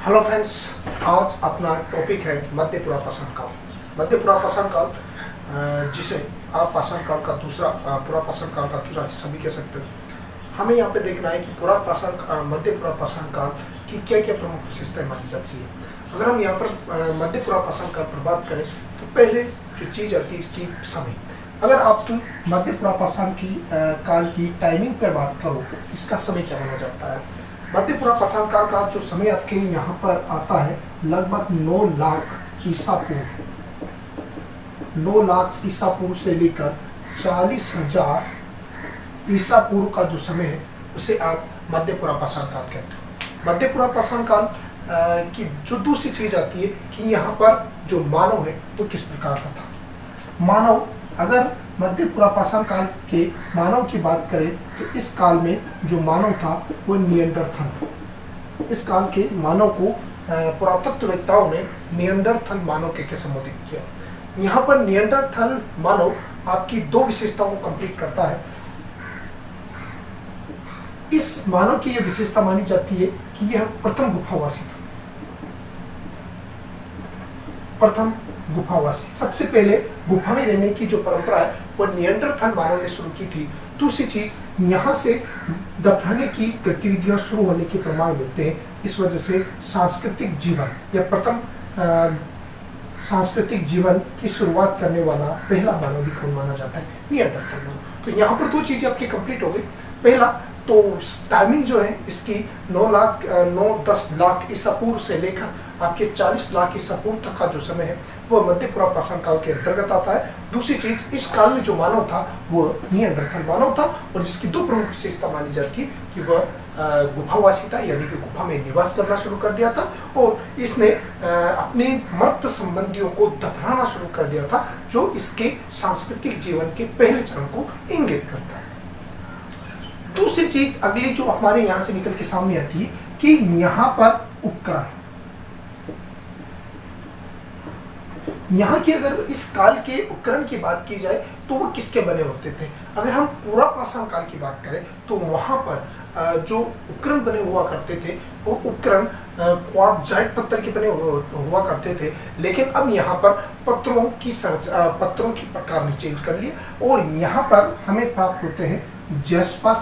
Hello friends, आज अपना topic है मध्य पुरा पाषाण काल। मध्य पुरा पाषाण काल जिसे आप पाषाण काल का दूसरा पुरा पाषाण काल का दूसरा हिस्सा भी कह सकते हो। हमें यहाँ पे देखना है कि मध्य पुरा पाषाण काल की क्या क्या प्रमुख विशेषताएं मानी जाती है। अगर हम यहाँ पर मध्य पुरा पाषाण काल पर बात करें तो पहले जो चीज़ आती है इसकी समय। अगर आप मध्य पुरा पाषाण की काल की टाइमिंग पर बात करो, इसका समय क्या माना जाता है। मध्य पुरा पाषाण काल का जो समय आपके यहाँ पर आता है लगभग 9 लाख ईसा पूर्व, 9 लाख ईसा पूर्व से लेकर 40,000 ईसा पूर्व का जो समय है उसे आप मध्य पुरा पाषाण काल कहते हो। मध्य पुरा पाषाण काल की जो दूसरी चीज आती है कि यहाँ पर जो मानव है वो किस प्रकार का था। मानव, अगर मध्य पुरा पाषाण काल के मानव की बात करें तो इस काल में जो मानव था वो निएंडरथल था। इस काल के मानव को पुरातत्ववेत्ताओं ने निएंडरथल मानव के संबोधित किया। यहाँ पर निएंडरथल मानव आपकी 2 विशेषताओं को कंप्लीट करता है। इस मानव की यह विशेषता मानी जाती है कि यह प्रथम गुफावासी था। प्रथम गुफावासी, सबसे पहले गुफा में रहने की जो परंपरा है वो निएंडरथल मानव ने शुरू की थी। दूसरी चीज, यहाँ से दफनाने की गतिविधियां शुरू होने के प्रमाण मिलते हैं। इस वजह से सांस्कृतिक जीवन या प्रथम सांस्कृतिक जीवन की शुरुआत करने वाला पहला मानव भी कौन माना जाता है, निएंडरथल मानव। तो यहाँ पर 2 चीजें आपकी कंप्लीट हो गई। पहला तो टाइमिंग जो है इसकी 9-10 लाख ईसा पूर्व से लेकर आपके 40 लाख ईसा पूर्व तक का जो समय है वह मध्य पुरा पाषाण काल के अंतर्गत आता है। दूसरी चीज, इस काल में जो मानव था वो निएंडरथल मानव था और जिसकी 2 प्रमुख विशेषता मानी जाती है कि वह गुफावासी था, यानी कि गुफा में निवास करना शुरू कर दिया था और इसने अपने मर्त संबंधियों को दफनाना शुरू कर दिया था, जो इसके सांस्कृतिक जीवन के पहले चरण को इंगित करता है। दूसरी चीज अगली जो हमारे यहाँ से निकल के सामने आती है कि यहाँ पर उपकरण, यहाँ की अगर इस काल के उपकरण की बात की जाए तो वो किसके बने होते थे। अगर हम पूरा पाषाण काल की बात करें तो वहां पर जो उपकरण बने हुआ करते थे वो उपकरण क्वार्ट्जाइट पत्थर के बने हुआ करते थे। लेकिन अब यहाँ पर पत्थरों की प्रकार ने चेंज कर लिया और यहाँ पर हमें प्राप्त होते हैं जैस्पर,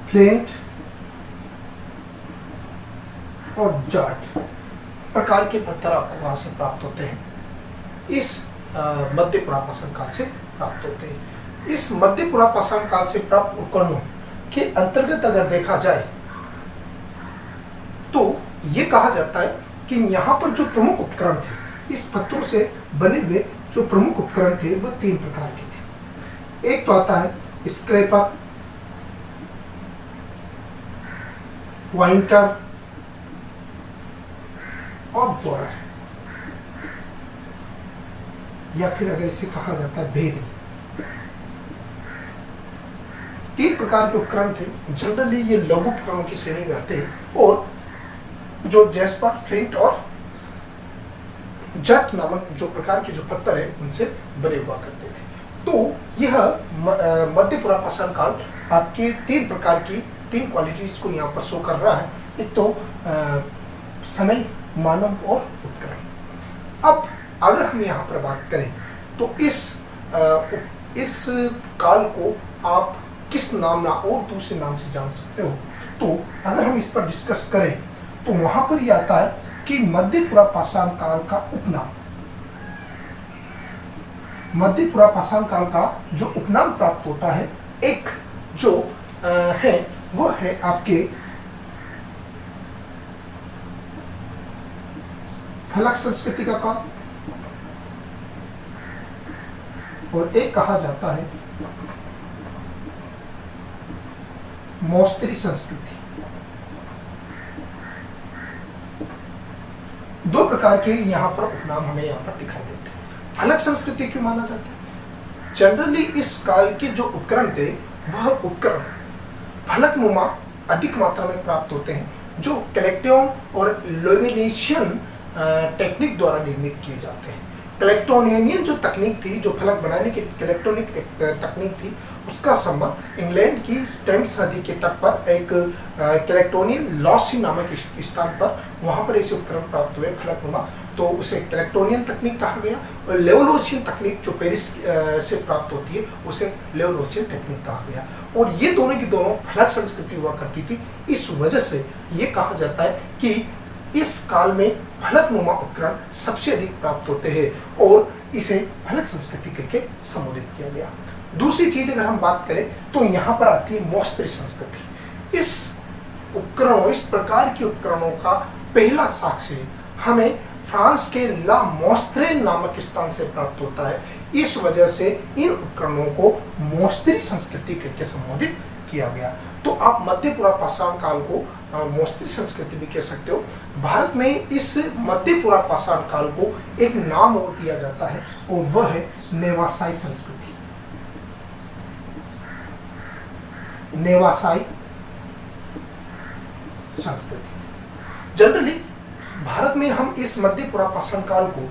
फ्लिंट और जाट प्रकार के पत्थर आपको वहां से प्राप्त होते हैं। इस मध्य पुरा पाषाण काल से प्राप्त होते हैं। इस मध्य पुरा पाषाण काल से प्राप्त उपकरणों के अंतर्गत अगर देखा जाए तो ये कहा जाता है कि यहाँ पर जो प्रमुख उपकरण थे, इस पत्थरों से बने हुए जो प्रमुख उपकरण थे वह 3 प्रकार के थे। एक तो आता है स्क्रैपर, पॉइंटर और बोरर, या फिर अगर इसे कहा जाता है भेदी। 3 प्रकार के उपकरण थे। जनरली ये लघु उपकरणों की श्रेणी में आते हैं और जो जैस्पर, फ्लिंट और जट नामक जो प्रकार के जो पत्थर है उनसे बने हुआ करते थे। तो यह मध्य पुरा पाषाण काल आपके 3 प्रकार की 3 क्वालिटीज को यहाँ पर शो कर रहा है। एक तो समय, मानव और उपकरण। अब अगर हम यहाँ पर बात करें तो इस काल को आप किस नाम और दूसरे नाम से जान सकते हो। तो अगर हम इस पर डिस्कस करें तो वहां पर यह आता है कि मध्य पुरा पाषाण काल का उपनाम, मध्य पुरा पाषाण काल का जो उपनाम प्राप्त होता है, एक जो है वो है आपके फलक संस्कृति का काल और एक कहा जाता है मोस्तरी संस्कृति। 2 प्रकार के यहाँ पर उपनाम हमें यहाँ पर दिखाई देते हैं। फलक संस्कृति क्यों माना जाता है? जनरली इस काल के जो उपकरण थे वह उपकरण फलकनुमा अधिक मात्रा में प्राप्त होते हैं, जो कलेक्टियन और लोवेनेशियन टेक्निक द्वारा निर्मित किए जाते हैं। कलेक्टोनियन जो तकनीक थी, जो फलक बनाने की इलेक्ट्रॉनिक तकनीक थी, उसका संबंध इंग्लैंड की टेम्स नदी के तट पर एक कैलेक्टोनियन लॉसी नामक स्थान पर, वहां पर ऐसे उपकरण प्राप्त हुए फलकनुमा, तो उसे कैलेक्टोनियन तकनीक कहा गया। और लेवलोशियन तकनीक जो पेरिस से प्राप्त होती है उसे लेवलोशियन टेक्निक कहा गया। और ये दोनों की दोनों फलक संस्कृति हुआ करती थी। इस वजह से ये कहा जाता है कि इस काल में फलकनुमा उपकरण सबसे अधिक प्राप्त होते हैं और इसे फलक संस्कृति करके संबोधित किया गया। दूसरी चीज अगर हम बात करें तो यहाँ पर आती है मोस्तरी संस्कृति। इस प्रकार के उपकरणों का पहला साक्ष्य हमें फ्रांस के ला मोस्त्रेन नामक स्थान से प्राप्त होता है। इस वजह से इन उपकरणों को मोस्तरी संस्कृति करके संबोधित किया गया। तो आप मध्य पुरापाषाण काल को मोस्तरी संस्कृति भी कह सकते हो। भारत में इस मध्य पुरापाषाण काल को एक नाम और दिया जाता है और वह है नेवासाई संस्कृति। नेवासाई संस्कृति जनरली भारत में हम इस मध्य पुरापाषाण काल को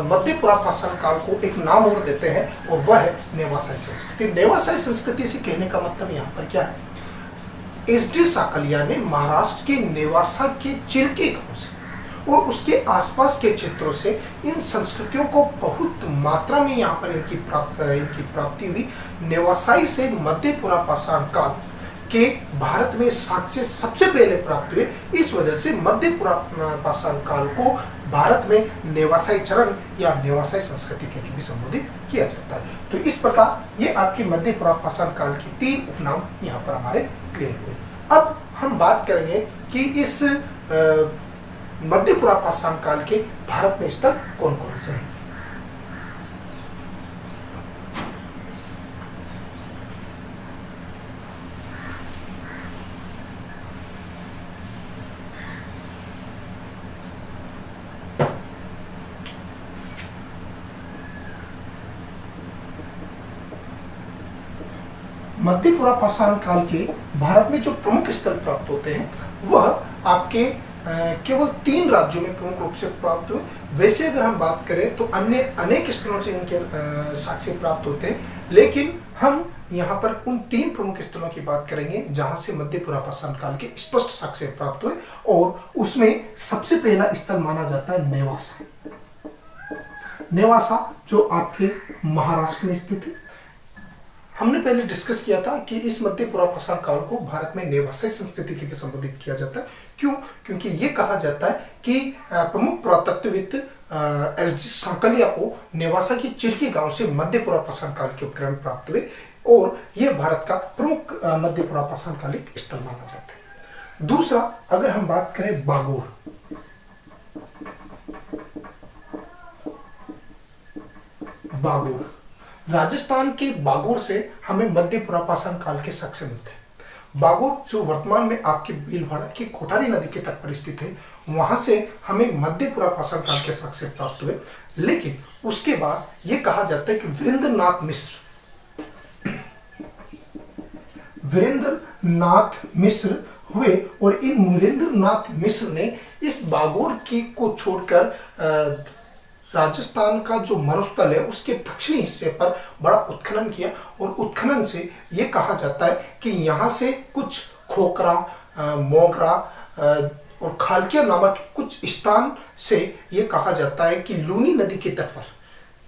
मध्य पुरापाषाण काल को एक नाम और देते हैं और वह है नेवासाई संस्कृति। नेवासाई संस्कृति से कहने का मतलब यहाँ पर क्या है, एस.डी. साकलिया ने महाराष्ट्र के नेवासा के चिरके गांव से और उसके आसपास के क्षेत्रों से इन संस्कृतियों को बहुत मात्रा में यहाँ पर इनकी प्राप्ति हुई। नेवासाई से मध्य पुरापाषाण काल के भारत में साक्ष्य सबसे पहले प्राप्त हुए। इस वजह से मध्य पुरापाषाण काल को भारत में नेवासाई चरण या नेवासाई संस्कृति के भी संबोधित किया जाता है। तो इस प्रकार ये आपकी मध्य पुरापाषाण काल की 3 उपनाम यहाँ पर हमारे क्लियर हुए। अब हम बात करेंगे कि इस मध्य पुरापाषाण काल के भारत में स्थल कौन कौन से हैं। मध्य पुरापाषाण काल के भारत में जो प्रमुख स्थल प्राप्त होते हैं वह आपके केवल 3 राज्यों में प्रमुख रूप से प्राप्त हुए। वैसे अगर हम बात करें तो अन्य अनेक स्थलों से इनके साक्ष्य प्राप्त होते हैं, लेकिन हम यहाँ पर उन 3 प्रमुख स्थलों की बात करेंगे जहाँ से मध्य पुरापाषाण काल के स्पष्ट साक्ष्य प्राप्त हुए। और उसमें सबसे पहला स्थल माना जाता है नेवासा। नेवासा जो आपके महाराष्ट्र में स्थित है। हमने पहले डिस्कस किया था कि इस मध्य पुरापाषाण काल को भारत में नेवासाई संस्कृति के संबोधित किया जाता है। क्यों? क्योंकि ये कहा जाता है कि प्रमुख पुरातत्वविद एस.डी. साकलिया को नेवासा की चिरके गांव से मध्य पुरापाषाण काल के उपकरण प्राप्त हुए और यह भारत का प्रमुख मध्य पुरापाषाण कालिक स्थल माना जाता है। दूसरा, अगर हम बात करें बागोर, राजस्थान के बागोर से हमें मध्य पुरापाषाण काल के साक्ष्य मिलते हैं। बागोर जो वर्तमान में आपके भीलवाड़ा की कोठारी नदी के तट पर स्थित है, वहां से हमें मध्य पुरापाषाण काल के साक्ष्य प्राप्त हुए। लेकिन उसके बाद यह कहा जाता है कि वीरेंद्रनाथ मिश्र हुए और इन वीरेंद्रनाथ मिश्र ने इस बागोर की को छोड़कर राजस्थान का जो मरुस्थल है उसके दक्षिणी हिस्से पर बड़ा उत्खनन किया और उत्खनन से ये कहा जाता है कि यहाँ से कुछ खोखरा, मोगरा और खालकिया नामक कुछ स्थान से ये कहा जाता है कि लूनी नदी के तट पर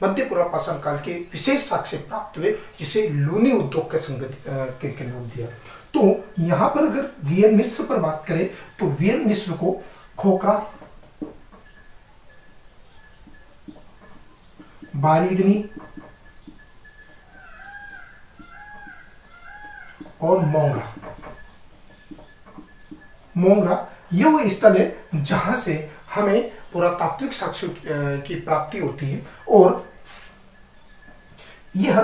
मध्य पुरापाषाण काल के विशेष साक्ष्य प्राप्त हुए, जिसे लूनी उद्योग के नाम दिया। तो यहाँ पर अगर वीएन मिश्र पर बात करें तो वीएन मिश्र को खोखरा, बारीदनी और मोंगरा ये वो स्थल है जहां से हमें पुरातात्विक साक्ष्यों की प्राप्ति होती है। और यह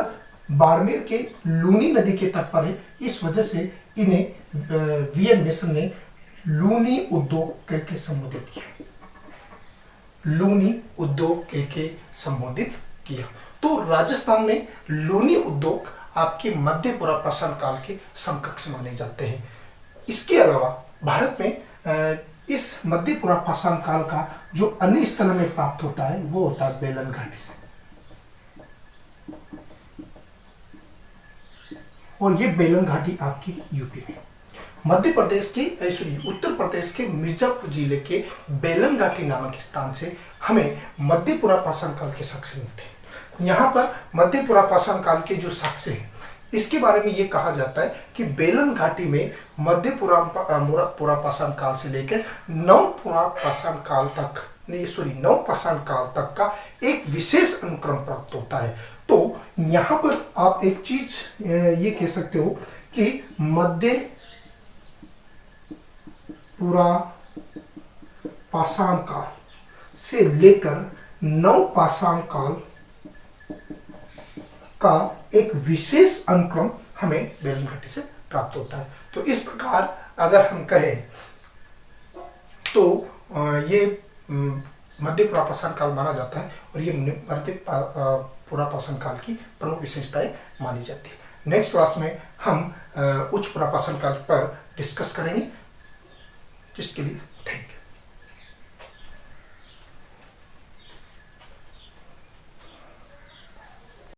बाड़मेर के लूनी नदी के तट पर है। इस वजह से इन्हें वीएन मिश्र ने लूनी उद्योग करके संबोधित किया। लूनी उद्योग के संबोधित किया। तो राजस्थान में लूनी उद्योग आपके मध्य पुरापाषाण काल के समकक्ष माने जाते हैं। इसके अलावा भारत में इस मध्य पुरापाषाण काल का जो अन्य स्थल में प्राप्त होता है वो होता है बेलन घाटी से। और ये बेलन घाटी आपकी यूपी में, मध्य प्रदेश के उत्तर प्रदेश के मिर्जापुर जिले के बेलन घाटी नामक स्थान से हमें मध्य पुरापाषाण काल के साक्ष्य मिलते हैं। यहाँ पर मध्य पुरापाषाण काल के जो साक्ष्य हैं इसके बारे में ये कहा जाता है कि बेलन घाटी में मध्य पुरापाषाण काल से लेकर नवपाषाण काल तक का एक विशेष अनुक्रम प्राप्त होता है। तो यहाँ पर आप एक चीज ये कह सकते हो कि मध्य पुरापाषाण काल से लेकर नवपाषाण काल का एक विशेष अनुक्रम हमें बेलन घाटी से प्राप्त होता है। तो इस प्रकार अगर हम कहें तो ये मध्य पुरापाषाण काल माना जाता है और ये मध्य पुरापाषाण काल की प्रमुख विशेषताएं मानी जाती है। नेक्स्ट क्लास में हम उच्च पुरापाषाण काल पर डिस्कस करेंगे, जिसके लिए